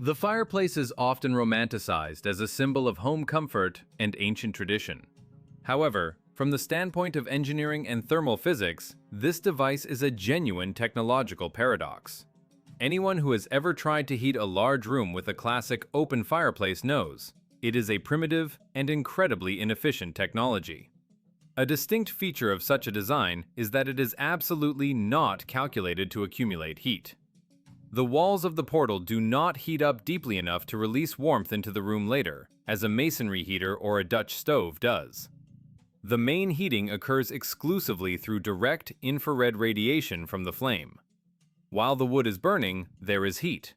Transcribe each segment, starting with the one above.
The fireplace is often romanticized as a symbol of home comfort and ancient tradition. However, from the standpoint of engineering and thermal physics, this device is a genuine technological paradox. Anyone who has ever tried to heat a large room with a classic open fireplace knows it is a primitive and incredibly inefficient technology. A distinct feature of such a design is that it is absolutely not calculated to accumulate heat. The walls of the portal do not heat up deeply enough to release warmth into the room later, as a masonry heater or a Dutch stove does. The main heating occurs exclusively through direct infrared radiation from the flame. While the wood is burning, there is heat.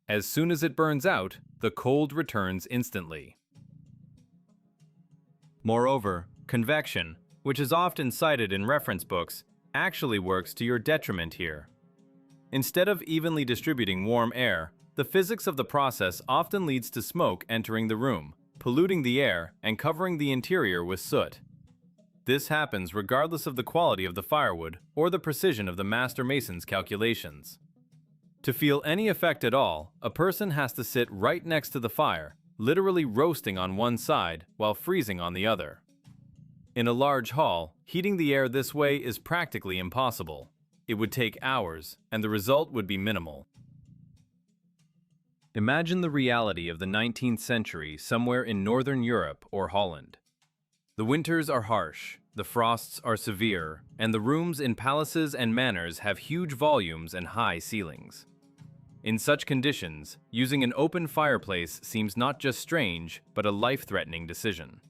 As soon as it burns out, the cold returns instantly. Moreover, convection, which is often cited in reference books, actually works to your detriment here. Instead of evenly distributing warm air, the physics of the process often leads to smoke entering the room, polluting the air and covering the interior with soot. This happens regardless of the quality of the firewood or the precision of the master mason's calculations. To feel any effect at all, a person has to sit right next to the fire, literally roasting on one side while freezing on the other. In a large hall, heating the air this way is practically impossible. It would take hours, and the result would be minimal. Imagine the reality of the 19th century somewhere in Northern Europe or Holland. The winters are harsh, the frosts are severe, and the rooms in palaces and manors have huge volumes and high ceilings. In such conditions, using an open fireplace seems not just strange, but a life-threatening decision.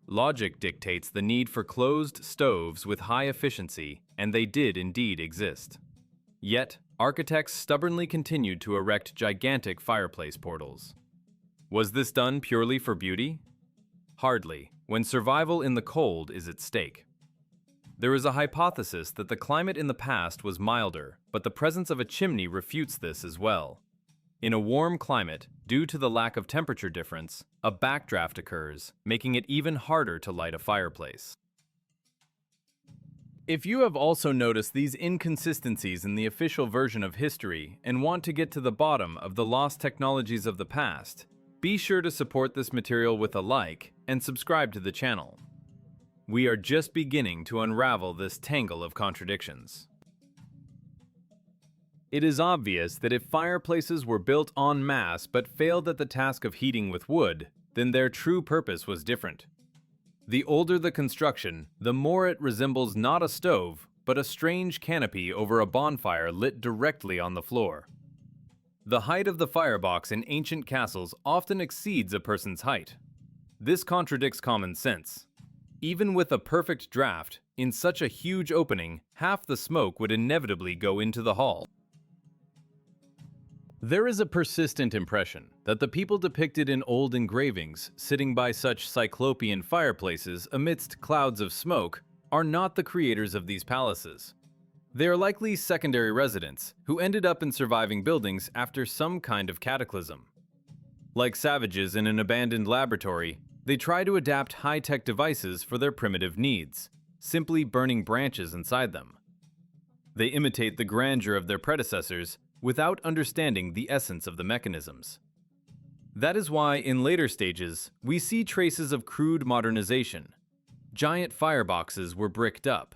Logic dictates the need for closed stoves with high efficiency, and they did indeed exist. Yet, architects stubbornly continued to erect gigantic fireplace portals. Was this done purely for beauty? Hardly, when survival in the cold is at stake. There is a hypothesis that the climate in the past was milder, but the presence of a chimney refutes this as well. In a warm climate, due to the lack of temperature difference, a backdraft occurs, making it even harder to light a fireplace. If you have also noticed these inconsistencies in the official version of history and want to get to the bottom of the lost technologies of the past, be sure to support this material with a like and subscribe to the channel. We are just beginning to unravel this tangle of contradictions. It is obvious that if fireplaces were built en masse but failed at the task of heating with wood, then their true purpose was different. The older the construction, the more it resembles not a stove, but a strange canopy over a bonfire lit directly on the floor. The height of the firebox in ancient castles often exceeds a person's height. This contradicts common sense. Even with a perfect draft, in such a huge opening, half the smoke would inevitably go into the hall. There is a persistent impression that the people depicted in old engravings sitting by such cyclopean fireplaces amidst clouds of smoke are not the creators of these palaces. They are likely secondary residents who ended up in surviving buildings after some kind of cataclysm. Like savages in an abandoned laboratory, they try to adapt high-tech devices for their primitive needs, simply burning branches inside them. They imitate the grandeur of their predecessors without understanding the essence of the mechanisms. That is why, in later stages, we see traces of crude modernization. Giant fireboxes were bricked up.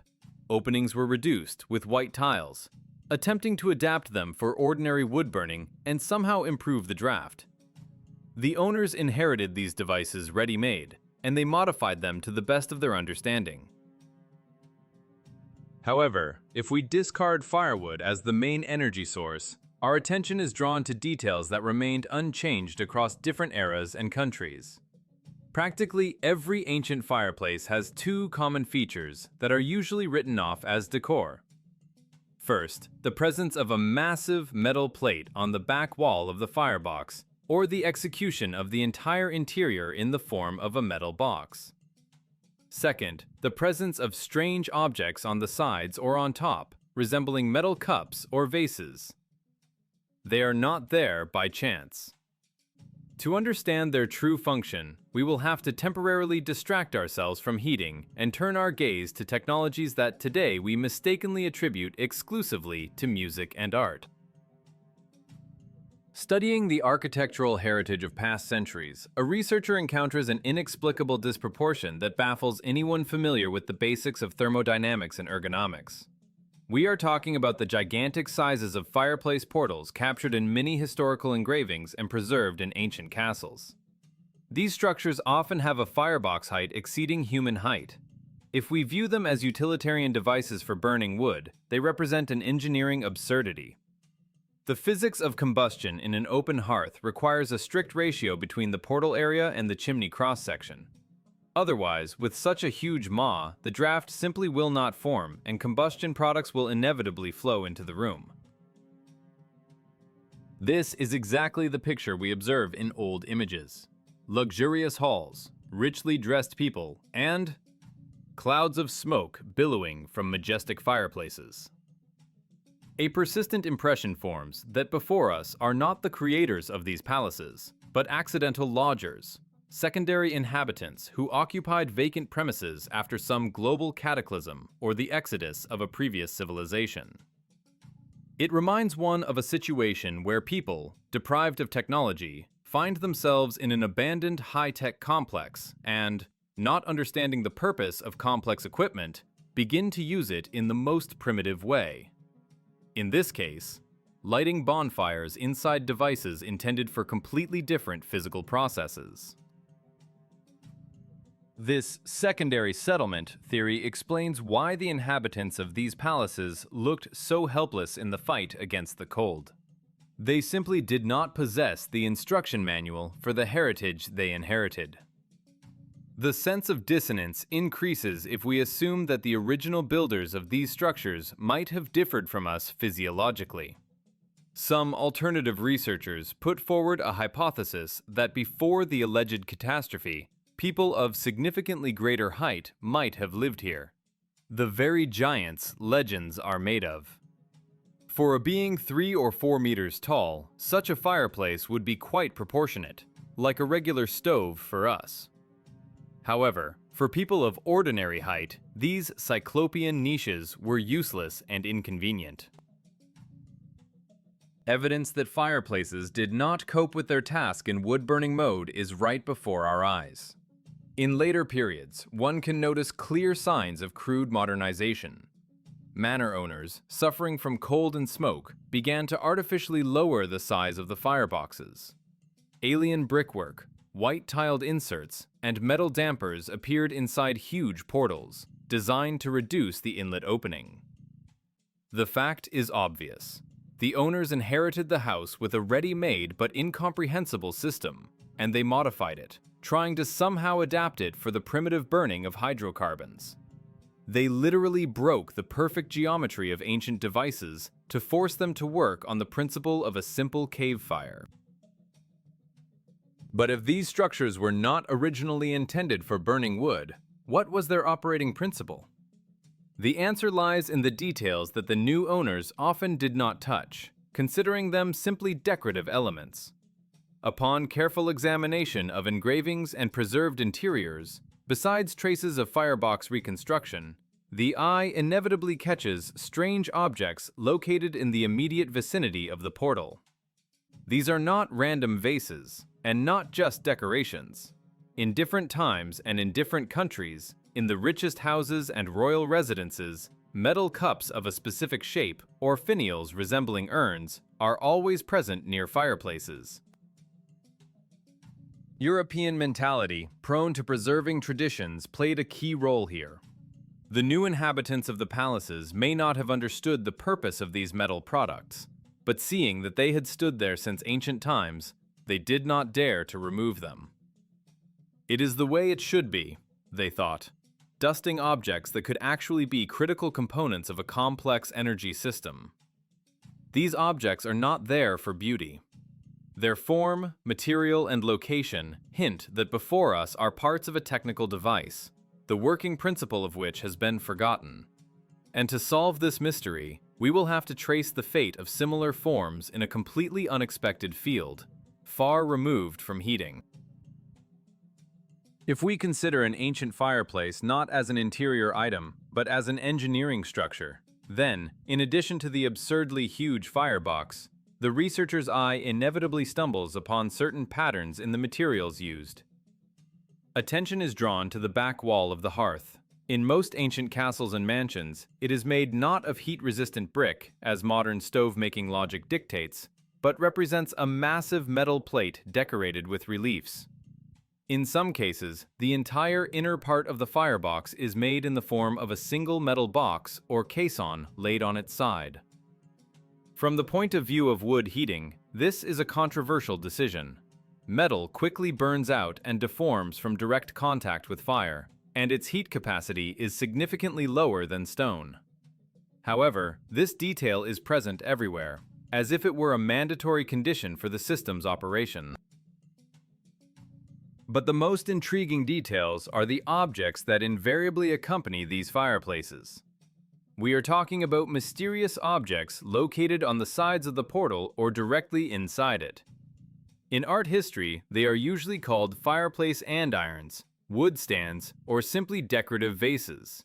Openings were reduced with white tiles, attempting to adapt them for ordinary wood burning and somehow improve the draft. The owners inherited these devices ready-made, and they modified them to the best of their understanding. However, if we discard firewood as the main energy source, our attention is drawn to details that remained unchanged across different eras and countries. Practically every ancient fireplace has two common features that are usually written off as decor. First, the presence of a massive metal plate on the back wall of the firebox, or the execution of the entire interior in the form of a metal box. Second, the presence of strange objects on the sides or on top, resembling metal cups or vases. They are not there by chance. To understand their true function, we will have to temporarily distract ourselves from heating and turn our gaze to technologies that today we mistakenly attribute exclusively to music and art. Studying the architectural heritage of past centuries, a researcher encounters an inexplicable disproportion that baffles anyone familiar with the basics of thermodynamics and ergonomics. We are talking about the gigantic sizes of fireplace portals captured in many historical engravings and preserved in ancient castles. These structures often have a firebox height exceeding human height. If we view them as utilitarian devices for burning wood, they represent an engineering absurdity. The physics of combustion in an open hearth requires a strict ratio between the portal area and the chimney cross-section. Otherwise, with such a huge maw, the draft simply will not form, and combustion products will inevitably flow into the room. This is exactly the picture we observe in old images. Luxurious halls, richly dressed people, and clouds of smoke billowing from majestic fireplaces. A persistent impression forms that before us are not the creators of these palaces, but accidental lodgers, secondary inhabitants who occupied vacant premises after some global cataclysm or the exodus of a previous civilization. It reminds one of a situation where people, deprived of technology, find themselves in an abandoned high-tech complex and, not understanding the purpose of complex equipment, begin to use it in the most primitive way. In this case, lighting bonfires inside devices intended for completely different physical processes. This secondary settlement theory explains why the inhabitants of these palaces looked so helpless in the fight against the cold. They simply did not possess the instruction manual for the heritage they inherited. The sense of dissonance increases if we assume that the original builders of these structures might have differed from us physiologically. Some alternative researchers put forward a hypothesis that before the alleged catastrophe, people of significantly greater height might have lived here. The very giants legends are made of. For a being 3 or 4 meters tall, such a fireplace would be quite proportionate, like a regular stove for us. However, for people of ordinary height, these cyclopean niches were useless and inconvenient. Evidence that fireplaces did not cope with their task in wood-burning mode is right before our eyes. In later periods, one can notice clear signs of crude modernization. Manor owners, suffering from cold and smoke, began to artificially lower the size of the fireboxes. Alien brickwork, white-tiled inserts, and metal dampers appeared inside huge portals, designed to reduce the inlet opening. The fact is obvious. The owners inherited the house with a ready-made but incomprehensible system, and they modified it, trying to somehow adapt it for the primitive burning of hydrocarbons. They literally broke the perfect geometry of ancient devices to force them to work on the principle of a simple cave fire. But if these structures were not originally intended for burning wood, what was their operating principle? The answer lies in the details that the new owners often did not touch, considering them simply decorative elements. Upon careful examination of engravings and preserved interiors, besides traces of firebox reconstruction, the eye inevitably catches strange objects located in the immediate vicinity of the portal. These are not random vases, and not just decorations. In different times and in different countries, in the richest houses and royal residences, metal cups of a specific shape or finials resembling urns are always present near fireplaces. European mentality, prone to preserving traditions, played a key role here. The new inhabitants of the palaces may not have understood the purpose of these metal products, but seeing that they had stood there since ancient times, they did not dare to remove them. It is the way it should be, they thought, dusting objects that could actually be critical components of a complex energy system. These objects are not there for beauty. Their form, material, and location hint that before us are parts of a technical device, the working principle of which has been forgotten. And to solve this mystery, we will have to trace the fate of similar forms in a completely unexpected field, far removed from heating. If we consider an ancient fireplace not as an interior item, but as an engineering structure, then, in addition to the absurdly huge firebox, the researcher's eye inevitably stumbles upon certain patterns in the materials used. Attention is drawn to the back wall of the hearth. In most ancient castles and mansions, it is made not of heat-resistant brick, as modern stove-making logic dictates, but represents a massive metal plate decorated with reliefs. In some cases, the entire inner part of the firebox is made in the form of a single metal box or caisson laid on its side. From the point of view of wood heating, this is a controversial decision. Metal quickly burns out and deforms from direct contact with fire, and its heat capacity is significantly lower than stone. However, this detail is present everywhere, as if it were a mandatory condition for the system's operation. But the most intriguing details are the objects that invariably accompany these fireplaces. We are talking about mysterious objects located on the sides of the portal or directly inside it. In art history, they are usually called fireplace andirons, wood stands, or simply decorative vases.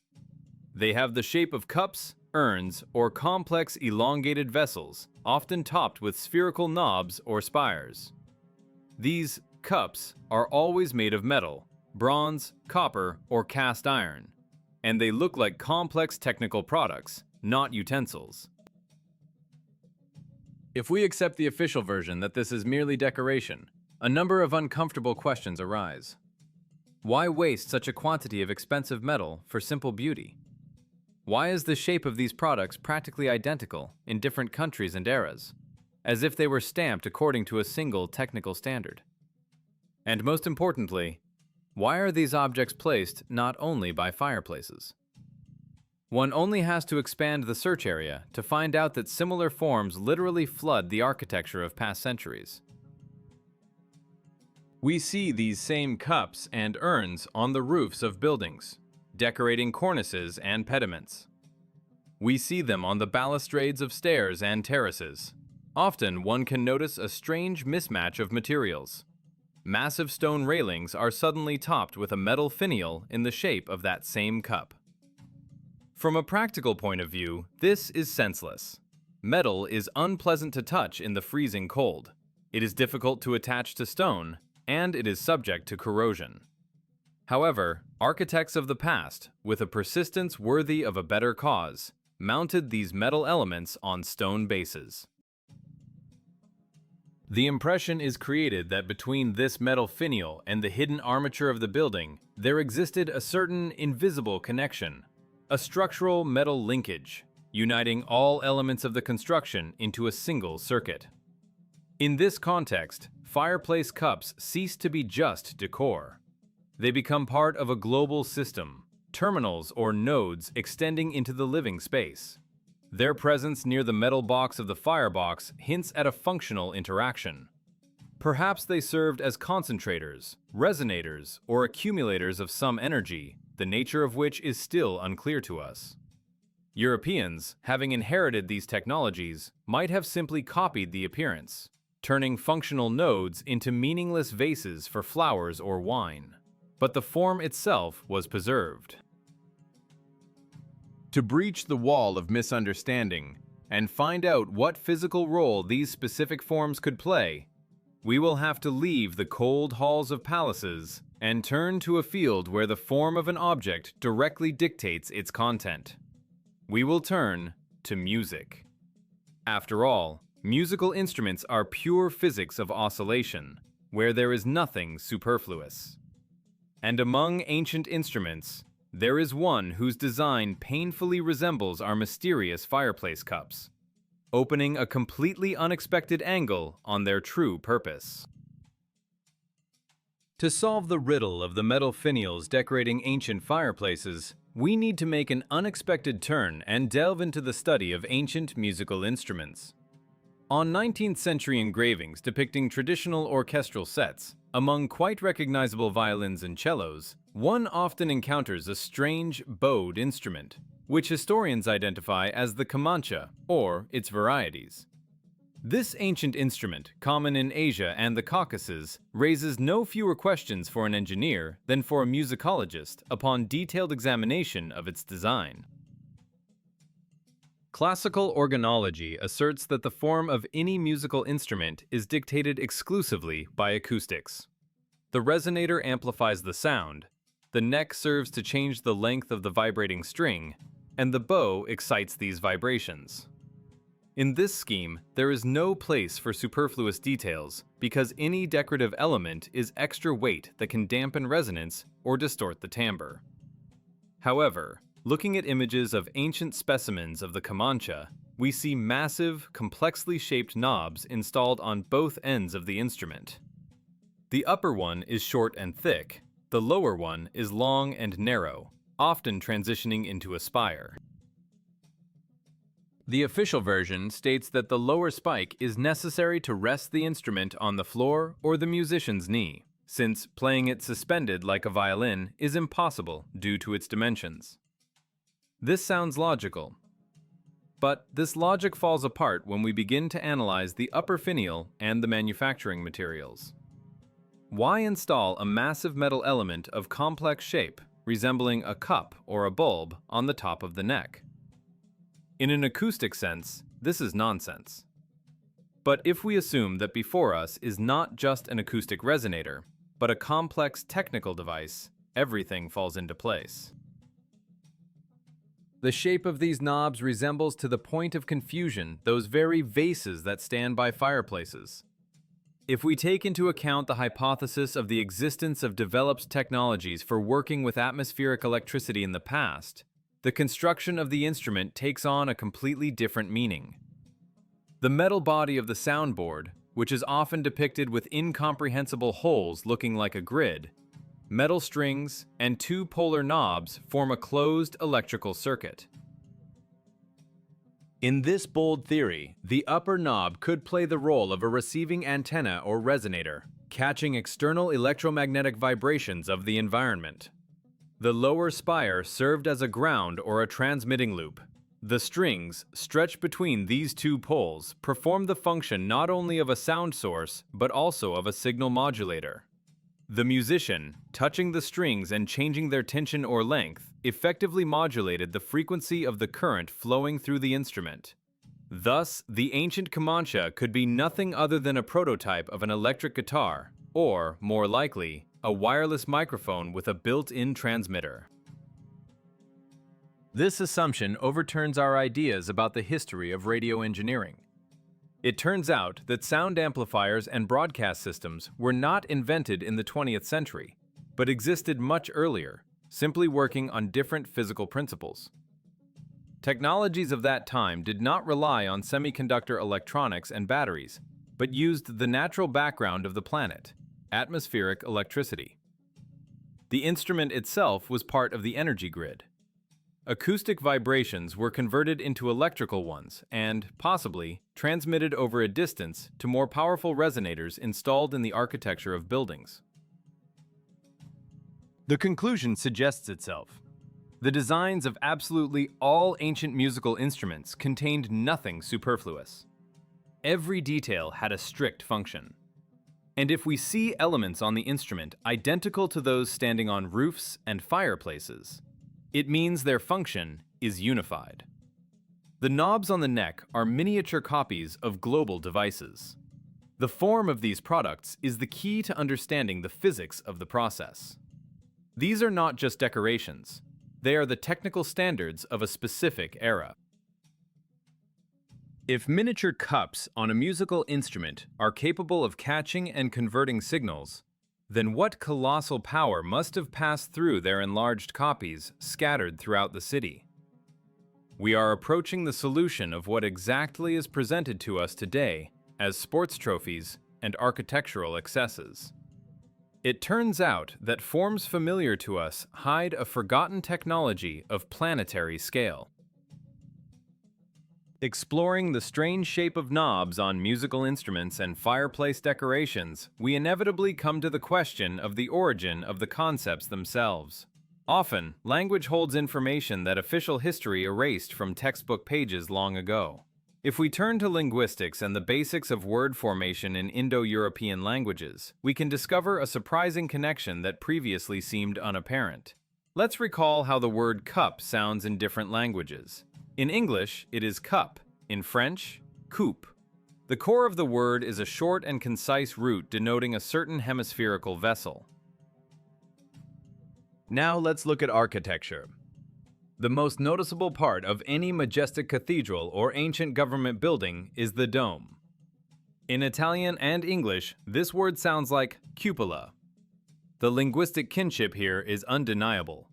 They have the shape of cups, urns, or complex elongated vessels, often topped with spherical knobs or spires. These cups are always made of metal, bronze, copper, or cast iron, and they look like complex technical products, not utensils. If we accept the official version that this is merely decoration, a number of uncomfortable questions arise. Why waste such a quantity of expensive metal for simple beauty? Why is the shape of these products practically identical in different countries and eras, as if they were stamped according to a single technical standard? And most importantly, why are these objects placed not only by fireplaces? One only has to expand the search area to find out that similar forms literally flood the architecture of past centuries. We see these same cups and urns on the roofs of buildings, decorating cornices and pediments. We see them on the balustrades of stairs and terraces. Often one can notice a strange mismatch of materials. Massive stone railings are suddenly topped with a metal finial in the shape of that same cup. From a practical point of view, this is senseless. Metal is unpleasant to touch in the freezing cold. It is difficult to attach to stone, and it is subject to corrosion. However, architects of the past, with a persistence worthy of a better cause, mounted these metal elements on stone bases. The impression is created that between this metal finial and the hidden armature of the building, there existed a certain invisible connection, a structural metal linkage, uniting all elements of the construction into a single circuit. In this context, fireplace cups cease to be just decor. They become part of a global system, terminals or nodes extending into the living space. Their presence near the metal box of the firebox hints at a functional interaction. Perhaps they served as concentrators, resonators, or accumulators of some energy, the nature of which is still unclear to us. Europeans, having inherited these technologies, might have simply copied the appearance, turning functional nodes into meaningless vases for flowers or wine. But the form itself was preserved. To breach the wall of misunderstanding and find out what physical role these specific forms could play, we will have to leave the cold halls of palaces and turn to a field where the form of an object directly dictates its content. We will turn to music. After all, musical instruments are pure physics of oscillation, where there is nothing superfluous. And among ancient instruments, there is one whose design painfully resembles our mysterious fireplace cups, opening a completely unexpected angle on their true purpose. To solve the riddle of the metal finials decorating ancient fireplaces, we need to make an unexpected turn and delve into the study of ancient musical instruments. On 19th century engravings depicting traditional orchestral sets, among quite recognizable violins and cellos, one often encounters a strange, bowed instrument, which historians identify as the kamanchcha, or its varieties. This ancient instrument, common in Asia and the Caucasus, raises no fewer questions for an engineer than for a musicologist upon detailed examination of its design. Classical organology asserts that the form of any musical instrument is dictated exclusively by acoustics. The resonator amplifies the sound, the neck serves to change the length of the vibrating string, and the bow excites these vibrations. In this scheme, there is no place for superfluous details because any decorative element is extra weight that can dampen resonance or distort the timbre. However, looking at images of ancient specimens of the kamanchcha, we see massive, complexly shaped knobs installed on both ends of the instrument. The upper one is short and thick, the lower one is long and narrow, often transitioning into a spire. The official version states that the lower spike is necessary to rest the instrument on the floor or the musician's knee, since playing it suspended like a violin is impossible due to its dimensions. This sounds logical, but this logic falls apart when we begin to analyze the upper finial and the manufacturing materials. Why install a massive metal element of complex shape, resembling a cup or a bulb, on the top of the neck? In an acoustic sense, this is nonsense. But if we assume that before us is not just an acoustic resonator, but a complex technical device, everything falls into place. The shape of these knobs resembles to the point of confusion those very vases that stand by fireplaces. If we take into account the hypothesis of the existence of developed technologies for working with atmospheric electricity in the past, the construction of the instrument takes on a completely different meaning. The metal body of the soundboard, which is often depicted with incomprehensible holes looking like a grid, metal strings, and two polar knobs form a closed electrical circuit. In this bold theory, the upper knob could play the role of a receiving antenna or resonator, catching external electromagnetic vibrations of the environment. The lower spire served as a ground or a transmitting loop. The strings, stretched between these two poles, perform the function not only of a sound source, but also of a signal modulator. The musician, touching the strings and changing their tension or length, effectively modulated the frequency of the current flowing through the instrument. Thus, the ancient kamanchcha could be nothing other than a prototype of an electric guitar, or, more likely, a wireless microphone with a built-in transmitter. This assumption overturns our ideas about the history of radio engineering. It turns out that sound amplifiers and broadcast systems were not invented in the 20th century, but existed much earlier, simply working on different physical principles. Technologies of that time did not rely on semiconductor electronics and batteries, but used the natural background of the planet, atmospheric electricity. The instrument itself was part of the energy grid. Acoustic vibrations were converted into electrical ones and, possibly, transmitted over a distance to more powerful resonators installed in the architecture of buildings. The conclusion suggests itself. The designs of absolutely all ancient musical instruments contained nothing superfluous. Every detail had a strict function. And if we see elements on the instrument identical to those standing on roofs and fireplaces, it means their function is unified. The knobs on the neck are miniature copies of global devices. The form of these products is the key to understanding the physics of the process. These are not just decorations. They are the technical standards of a specific era. If miniature cups on a musical instrument are capable of catching and converting signals, then what colossal power must have passed through their enlarged copies scattered throughout the city? We are approaching the solution of what exactly is presented to us today as sports trophies and architectural excesses. It turns out that forms familiar to us hide a forgotten technology of planetary scale. Exploring the strange shape of knobs on musical instruments and fireplace decorations, we inevitably come to the question of the origin of the concepts themselves. Often, language holds information that official history erased from textbook pages long ago. If we turn to linguistics and the basics of word formation in Indo-European languages, we can discover a surprising connection that previously seemed unapparent. Let's recall how the word cup sounds in different languages. In English, it is cup. In French, coupe. The core of the word is a short and concise root denoting a certain hemispherical vessel. Now let's look at architecture. The most noticeable part of any majestic cathedral or ancient government building is the dome. In Italian and English, this word sounds like cupola. The linguistic kinship here is undeniable.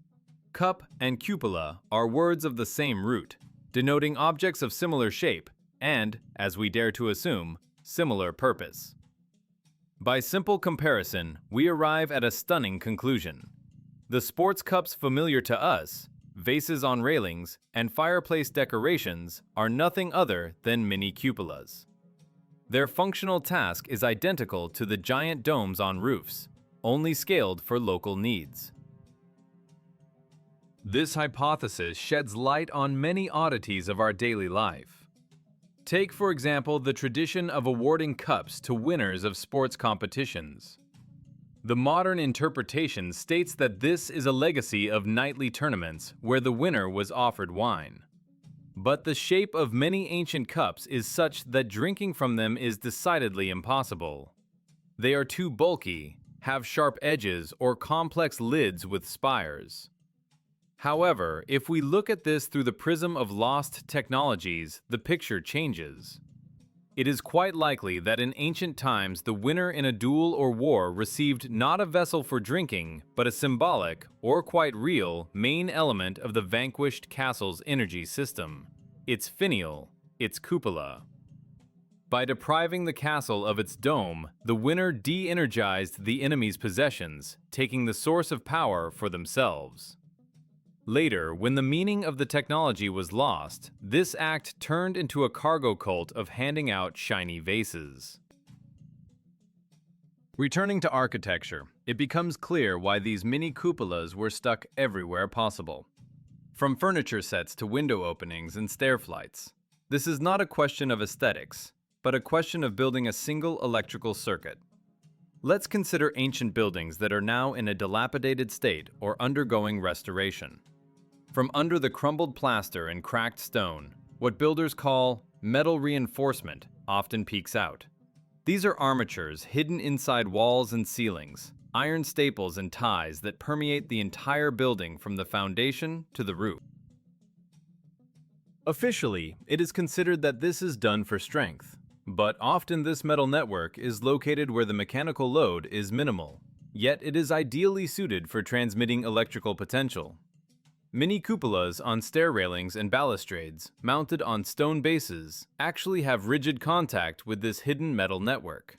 Cup and cupola are words of the same root, denoting objects of similar shape and, as we dare to assume, similar purpose. By simple comparison, we arrive at a stunning conclusion. The sports cups familiar to us, vases on railings, and fireplace decorations are nothing other than mini cupolas. Their functional task is identical to the giant domes on roofs, only scaled for local needs. This hypothesis sheds light on many oddities of our daily life. Take, for example, the tradition of awarding cups to winners of sports competitions. The modern interpretation states that this is a legacy of knightly tournaments where the winner was offered wine. But the shape of many ancient cups is such that drinking from them is decidedly impossible. They are too bulky, have sharp edges, or complex lids with spires. However, if we look at this through the prism of lost technologies, the picture changes. It is quite likely that in ancient times the winner in a duel or war received not a vessel for drinking, but a symbolic, or quite real, main element of the vanquished castle's energy system, its finial, its cupola. By depriving the castle of its dome, the winner de-energized the enemy's possessions, taking the source of power for themselves. Later, when the meaning of the technology was lost, this act turned into a cargo cult of handing out shiny vases. Returning to architecture, it becomes clear why these mini cupolas were stuck everywhere possible. From furniture sets to window openings and stair flights. This is not a question of aesthetics, but a question of building a single electrical circuit. Let's consider ancient buildings that are now in a dilapidated state or undergoing restoration. From under the crumbled plaster and cracked stone, what builders call metal reinforcement often peeks out. These are armatures hidden inside walls and ceilings, iron staples and ties that permeate the entire building from the foundation to the roof. Officially, it is considered that this is done for strength, but often this metal network is located where the mechanical load is minimal, yet it is ideally suited for transmitting electrical potential. Mini cupolas on stair railings and balustrades, mounted on stone bases, actually have rigid contact with this hidden metal network.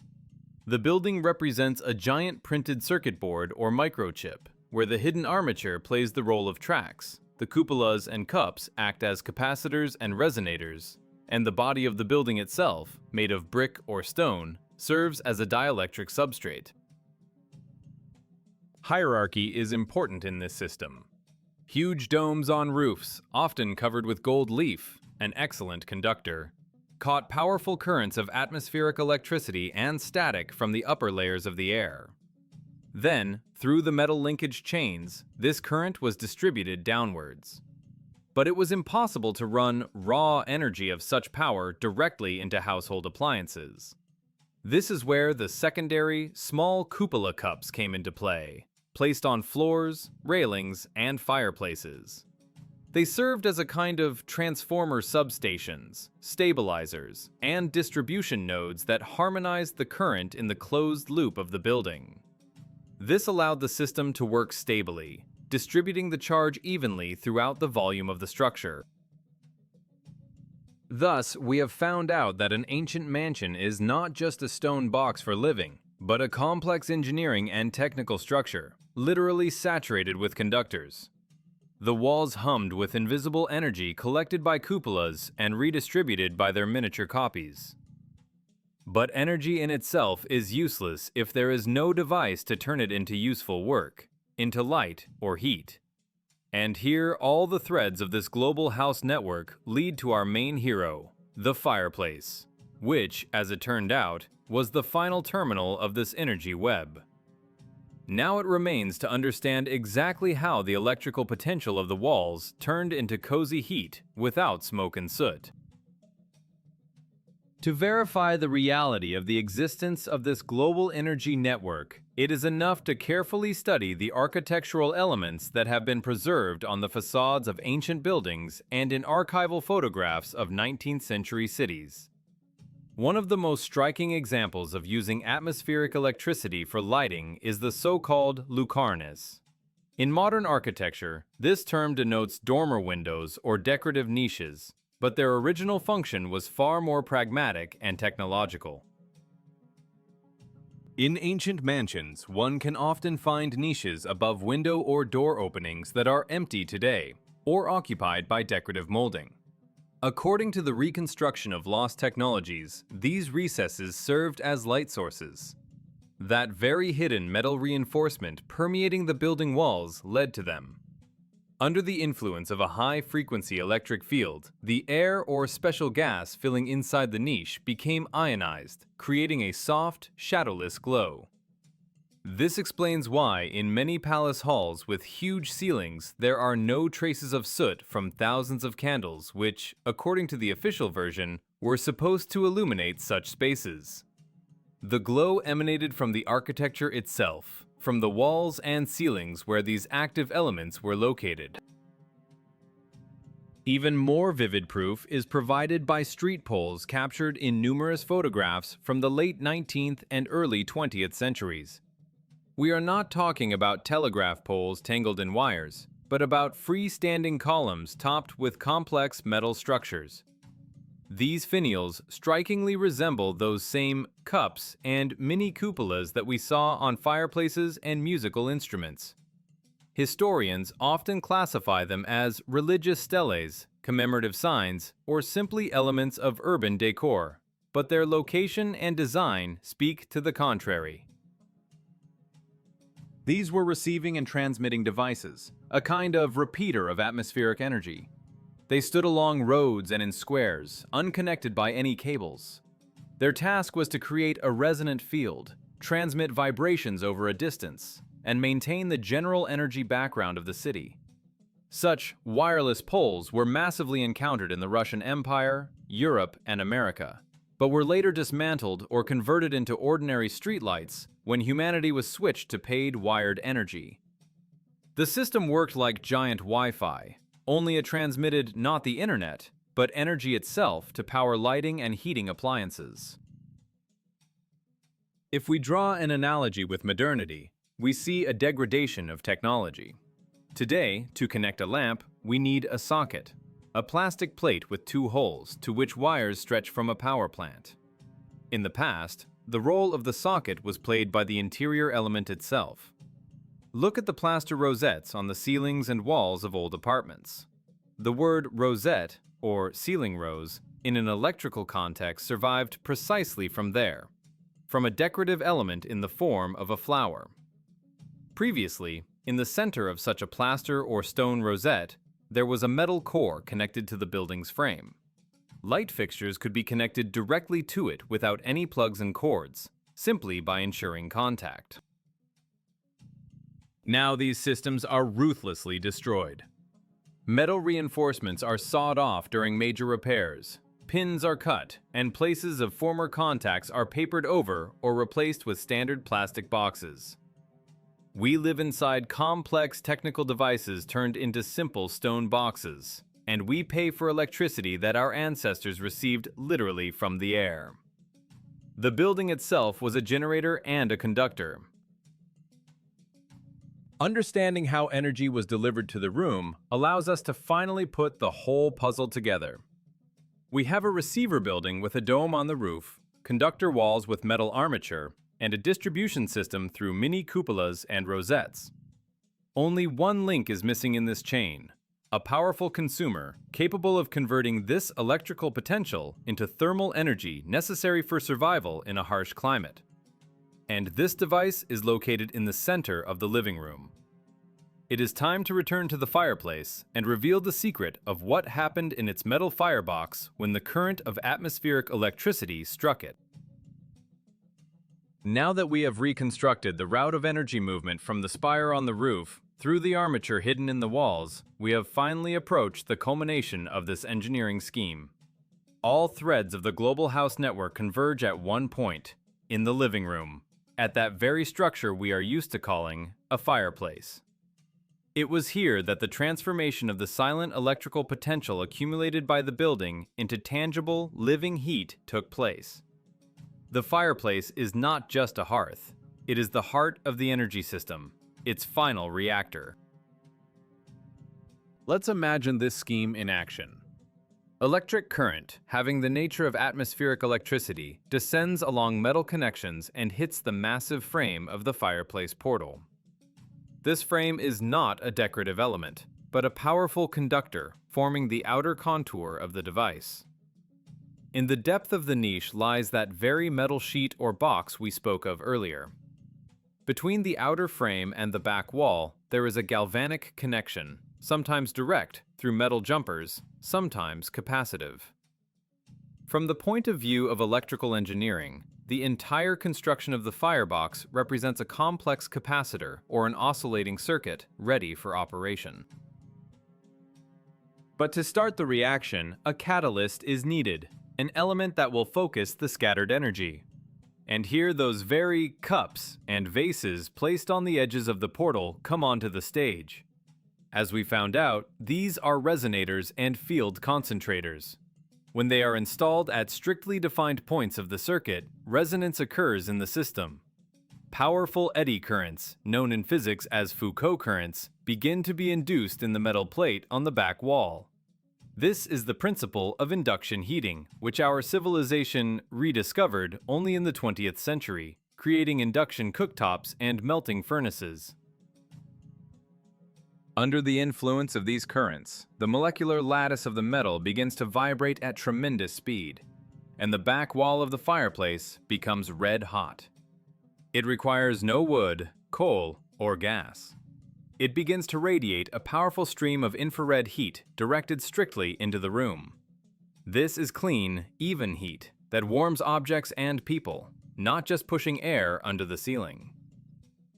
The building represents a giant printed circuit board or microchip, where the hidden armature plays the role of tracks, the cupolas and cups act as capacitors and resonators, and the body of the building itself, made of brick or stone, serves as a dielectric substrate. Hierarchy is important in this system. Huge domes on roofs, often covered with gold leaf, an excellent conductor, caught powerful currents of atmospheric electricity and static from the upper layers of the air. Then, through the metal linkage chains, this current was distributed downwards. But it was impossible to run raw energy of such power directly into household appliances. This is where the secondary, small cupola cups came into play, placed on floors, railings, and fireplaces. They served as a kind of transformer substations, stabilizers, and distribution nodes that harmonized the current in the closed loop of the building. This allowed the system to work stably, distributing the charge evenly throughout the volume of the structure. Thus, we have found out that an ancient mansion is not just a stone box for living, but a complex engineering and technical structure, literally saturated with conductors. The walls hummed with invisible energy collected by cupolas and redistributed by their miniature copies. But energy in itself is useless if there is no device to turn it into useful work, into light or heat. And here all the threads of this global house network lead to our main hero, the fireplace, which, as it turned out, was the final terminal of this energy web. Now it remains to understand exactly how the electrical potential of the walls turned into cozy heat without smoke and soot. To verify the reality of the existence of this global energy network, it is enough to carefully study the architectural elements that have been preserved on the facades of ancient buildings and in archival photographs of 19th century cities. One of the most striking examples of using atmospheric electricity for lighting is the so-called lucarnes. In modern architecture, this term denotes dormer windows or decorative niches, but their original function was far more pragmatic and technological. In ancient mansions, one can often find niches above window or door openings that are empty today, or occupied by decorative molding. According to the reconstruction of lost technologies, these recesses served as light sources. That very hidden metal reinforcement permeating the building walls led to them. Under the influence of a high-frequency electric field, the air or special gas filling inside the niche became ionized, creating a soft, shadowless glow. This explains why, in many palace halls with huge ceilings, there are no traces of soot from thousands of candles which, according to the official version, were supposed to illuminate such spaces. The glow emanated from the architecture itself, from the walls and ceilings where these active elements were located. Even more vivid proof is provided by street poles captured in numerous photographs from the late 19th and early 20th centuries. We are not talking about telegraph poles tangled in wires, but about freestanding columns topped with complex metal structures. These finials strikingly resemble those same cups and mini cupolas that we saw on fireplaces and musical instruments. Historians often classify them as religious steles, commemorative signs, or simply elements of urban decor, but their location and design speak to the contrary. These were receiving and transmitting devices, a kind of repeater of atmospheric energy. They stood along roads and in squares, unconnected by any cables. Their task was to create a resonant field, transmit vibrations over a distance, and maintain the general energy background of the city. Such wireless poles were massively encountered in the Russian Empire, Europe, and America, but were later dismantled or converted into ordinary streetlights when humanity was switched to paid wired energy. The system worked like giant Wi-Fi, only it transmitted not the internet, but energy itself to power lighting and heating appliances. If we draw an analogy with modernity, we see a degradation of technology. Today, to connect a lamp, we need a socket, a plastic plate with two holes to which wires stretch from a power plant. In the past, the role of the socket was played by the interior element itself. Look at the plaster rosettes on the ceilings and walls of old apartments. The word rosette, or ceiling rose, in an electrical context survived precisely from there, from a decorative element in the form of a flower. Previously, in the center of such a plaster or stone rosette, there was a metal core connected to the building's frame. Light fixtures could be connected directly to it without any plugs and cords, simply by ensuring contact. Now these systems are ruthlessly destroyed. Metal reinforcements are sawed off during major repairs, pins are cut, and places of former contacts are papered over or replaced with standard plastic boxes. We live inside complex technical devices turned into simple stone boxes, and we pay for electricity that our ancestors received literally from the air. The building itself was a generator and a conductor. Understanding how energy was delivered to the room allows us to finally put the whole puzzle together. We have a receiver building with a dome on the roof, conductor walls with metal armature, and a distribution system through mini cupolas and rosettes. Only one link is missing in this chain: a powerful consumer capable of converting this electrical potential into thermal energy necessary for survival in a harsh climate. And this device is located in the center of the living room. It is time to return to the fireplace and reveal the secret of what happened in its metal firebox when the current of atmospheric electricity struck it. Now that we have reconstructed the route of energy movement from the spire on the roof through the armature hidden in the walls, we have finally approached the culmination of this engineering scheme. All threads of the global house network converge at one point, in the living room, at that very structure we are used to calling a fireplace. It was here that the transformation of the silent electrical potential accumulated by the building into tangible, living heat took place. The fireplace is not just a hearth. It is the heart of the energy system, its final reactor. Let's imagine this scheme in action. Electric current, having the nature of atmospheric electricity, descends along metal connections and hits the massive frame of the fireplace portal. This frame is not a decorative element, but a powerful conductor forming the outer contour of the device. In the depth of the niche lies that very metal sheet or box we spoke of earlier. Between the outer frame and the back wall, there is a galvanic connection, sometimes direct through metal jumpers, sometimes capacitive. From the point of view of electrical engineering, the entire construction of the firebox represents a complex capacitor or an oscillating circuit ready for operation. But to start the reaction, a catalyst is needed, an element that will focus the scattered energy. And here those very cups and vases placed on the edges of the portal come onto the stage. As we found out, these are resonators and field concentrators. When they are installed at strictly defined points of the circuit, resonance occurs in the system. Powerful eddy currents, known in physics as Foucault currents, begin to be induced in the metal plate on the back wall. This is the principle of induction heating, which our civilization rediscovered only in the 20th century, creating induction cooktops and melting furnaces. Under the influence of these currents, the molecular lattice of the metal begins to vibrate at tremendous speed, and the back wall of the fireplace becomes red hot. It requires no wood, coal, or gas. It begins to radiate a powerful stream of infrared heat directed strictly into the room. This is clean, even heat that warms objects and people, not just pushing air under the ceiling.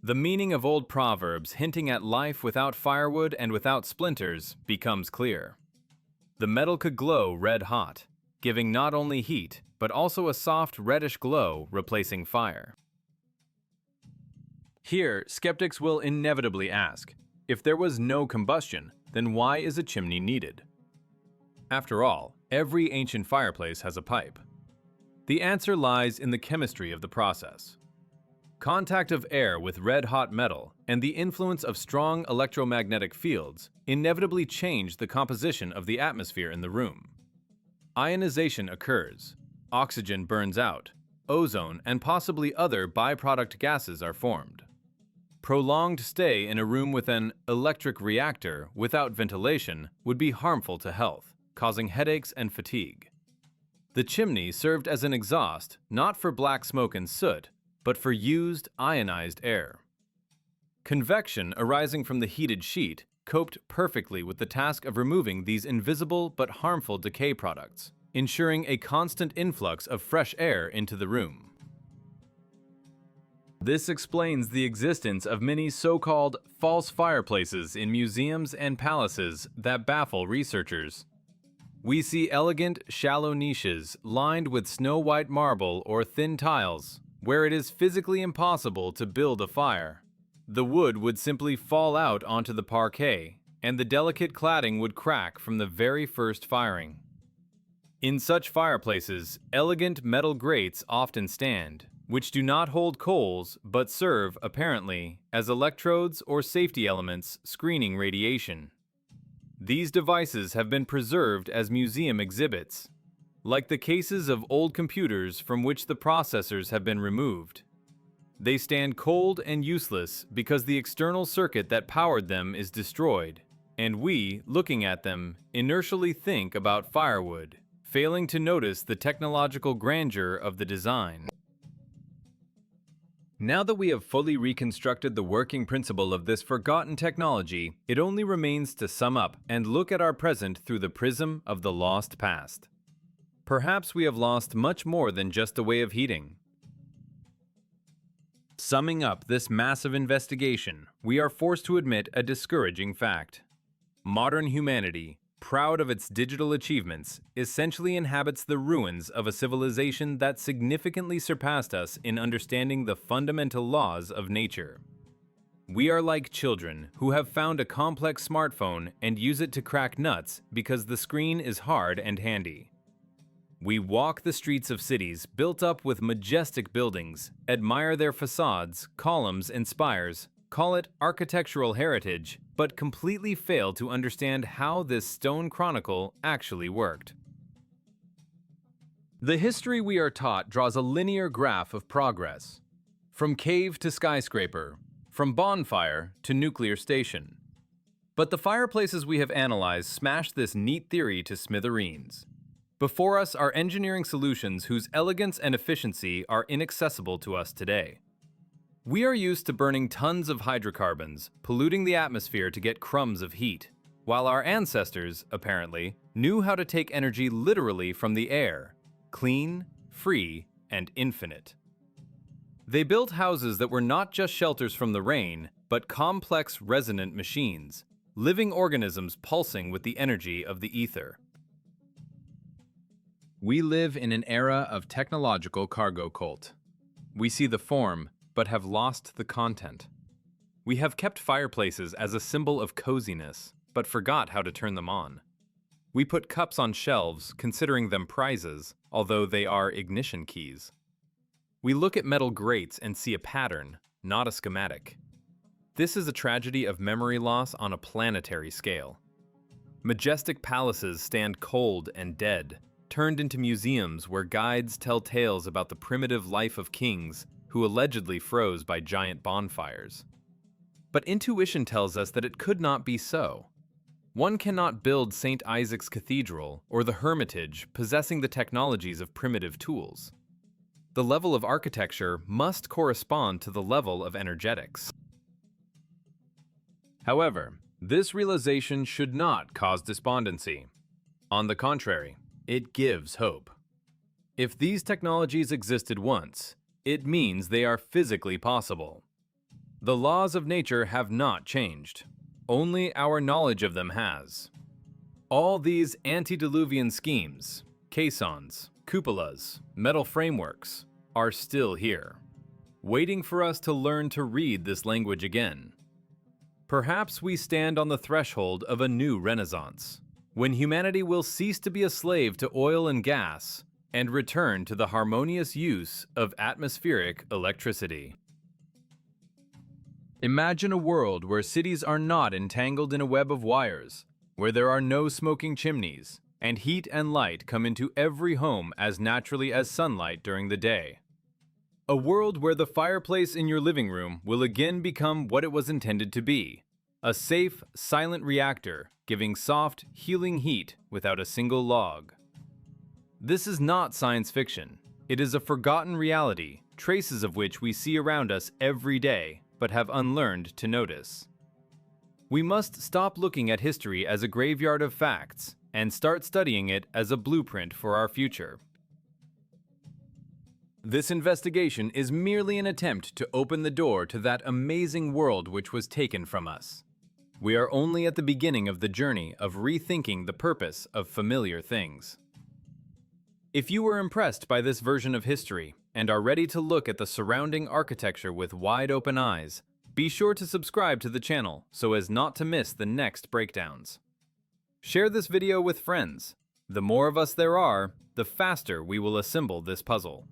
The meaning of old proverbs hinting at life without firewood and without splinters becomes clear. The metal could glow red hot, giving not only heat, but also a soft reddish glow replacing fire. Here, skeptics will inevitably ask, if there was no combustion, then why is a chimney needed? After all, every ancient fireplace has a pipe. The answer lies in the chemistry of the process. Contact of air with red-hot metal and the influence of strong electromagnetic fields inevitably change the composition of the atmosphere in the room. Ionization occurs, oxygen burns out, ozone and possibly other byproduct gases are formed. Prolonged stay in a room with an electric reactor without ventilation would be harmful to health, causing headaches and fatigue. The chimney served as an exhaust not for black smoke and soot, but for used ionized air. Convection arising from the heated sheet coped perfectly with the task of removing these invisible but harmful decay products, ensuring a constant influx of fresh air into the room. This explains the existence of many so-called false fireplaces in museums and palaces that baffle researchers. We see elegant, shallow niches lined with snow-white marble or thin tiles, where it is physically impossible to build a fire. The wood would simply fall out onto the parquet, and the delicate cladding would crack from the very first firing. In such fireplaces, elegant metal grates often stand, which do not hold coals but serve, apparently, as electrodes or safety elements screening radiation. These devices have been preserved as museum exhibits, like the cases of old computers from which the processors have been removed. They stand cold and useless because the external circuit that powered them is destroyed, and we, looking at them, inertially think about firewood, failing to notice the technological grandeur of the design. Now that we have fully reconstructed the working principle of this forgotten technology, it only remains to sum up and look at our present through the prism of the lost past. Perhaps we have lost much more than just a way of heating. Summing up this massive investigation, we are forced to admit a discouraging fact. Modern humanity, proud of its digital achievements, essentially inhabits the ruins of a civilization that significantly surpassed us in understanding the fundamental laws of nature. We are like children who have found a complex smartphone and use it to crack nuts because the screen is hard and handy. We walk the streets of cities built up with majestic buildings, admire their facades, columns, and spires, call it architectural heritage, but completely fail to understand how this stone chronicle actually worked. The history we are taught draws a linear graph of progress, from cave to skyscraper, from bonfire to nuclear station. But the fireplaces we have analyzed smash this neat theory to smithereens. Before us are engineering solutions whose elegance and efficiency are inaccessible to us today. We are used to burning tons of hydrocarbons, polluting the atmosphere to get crumbs of heat, while our ancestors, apparently, knew how to take energy literally from the air, clean, free, and infinite. They built houses that were not just shelters from the rain, but complex resonant machines, living organisms pulsing with the energy of the ether. We live in an era of technological cargo cult. We see the form, but have lost the content. We have kept fireplaces as a symbol of coziness, but forgot how to turn them on. We put cups on shelves, considering them prizes, although they are ignition keys. We look at metal grates and see a pattern, not a schematic. This is a tragedy of memory loss on a planetary scale. Majestic palaces stand cold and dead, turned into museums where guides tell tales about the primitive life of kings who allegedly froze by giant bonfires. But intuition tells us that it could not be so. One cannot build St. Isaac's Cathedral or the Hermitage possessing the technologies of primitive tools. The level of architecture must correspond to the level of energetics. However, this realization should not cause despondency. On the contrary, it gives hope. If these technologies existed once, it means they are physically possible. The laws of nature have not changed. Only our knowledge of them has. All these antediluvian schemes, caissons, cupolas, metal frameworks, are still here, waiting for us to learn to read this language again. Perhaps we stand on the threshold of a new renaissance, when humanity will cease to be a slave to oil and gas and return to the harmonious use of atmospheric electricity. Imagine a world where cities are not entangled in a web of wires, where there are no smoking chimneys, and heat and light come into every home as naturally as sunlight during the day. A world where the fireplace in your living room will again become what it was intended to be, a safe, silent reactor giving soft, healing heat without a single log. This is not science fiction. It is a forgotten reality, traces of which we see around us every day, but have unlearned to notice. We must stop looking at history as a graveyard of facts and start studying it as a blueprint for our future. This investigation is merely an attempt to open the door to that amazing world which was taken from us. We are only at the beginning of the journey of rethinking the purpose of familiar things. If you were impressed by this version of history and are ready to look at the surrounding architecture with wide open eyes, be sure to subscribe to the channel so as not to miss the next breakdowns. Share this video with friends. The more of us there are, the faster we will assemble this puzzle.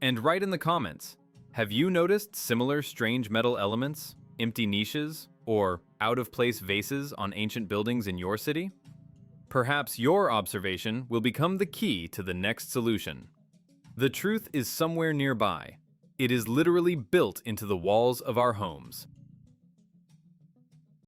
And write in the comments, have you noticed similar strange metal elements, empty niches, or out-of-place vases on ancient buildings in your city? Perhaps your observation will become the key to the next solution. The truth is somewhere nearby. It is literally built into the walls of our homes.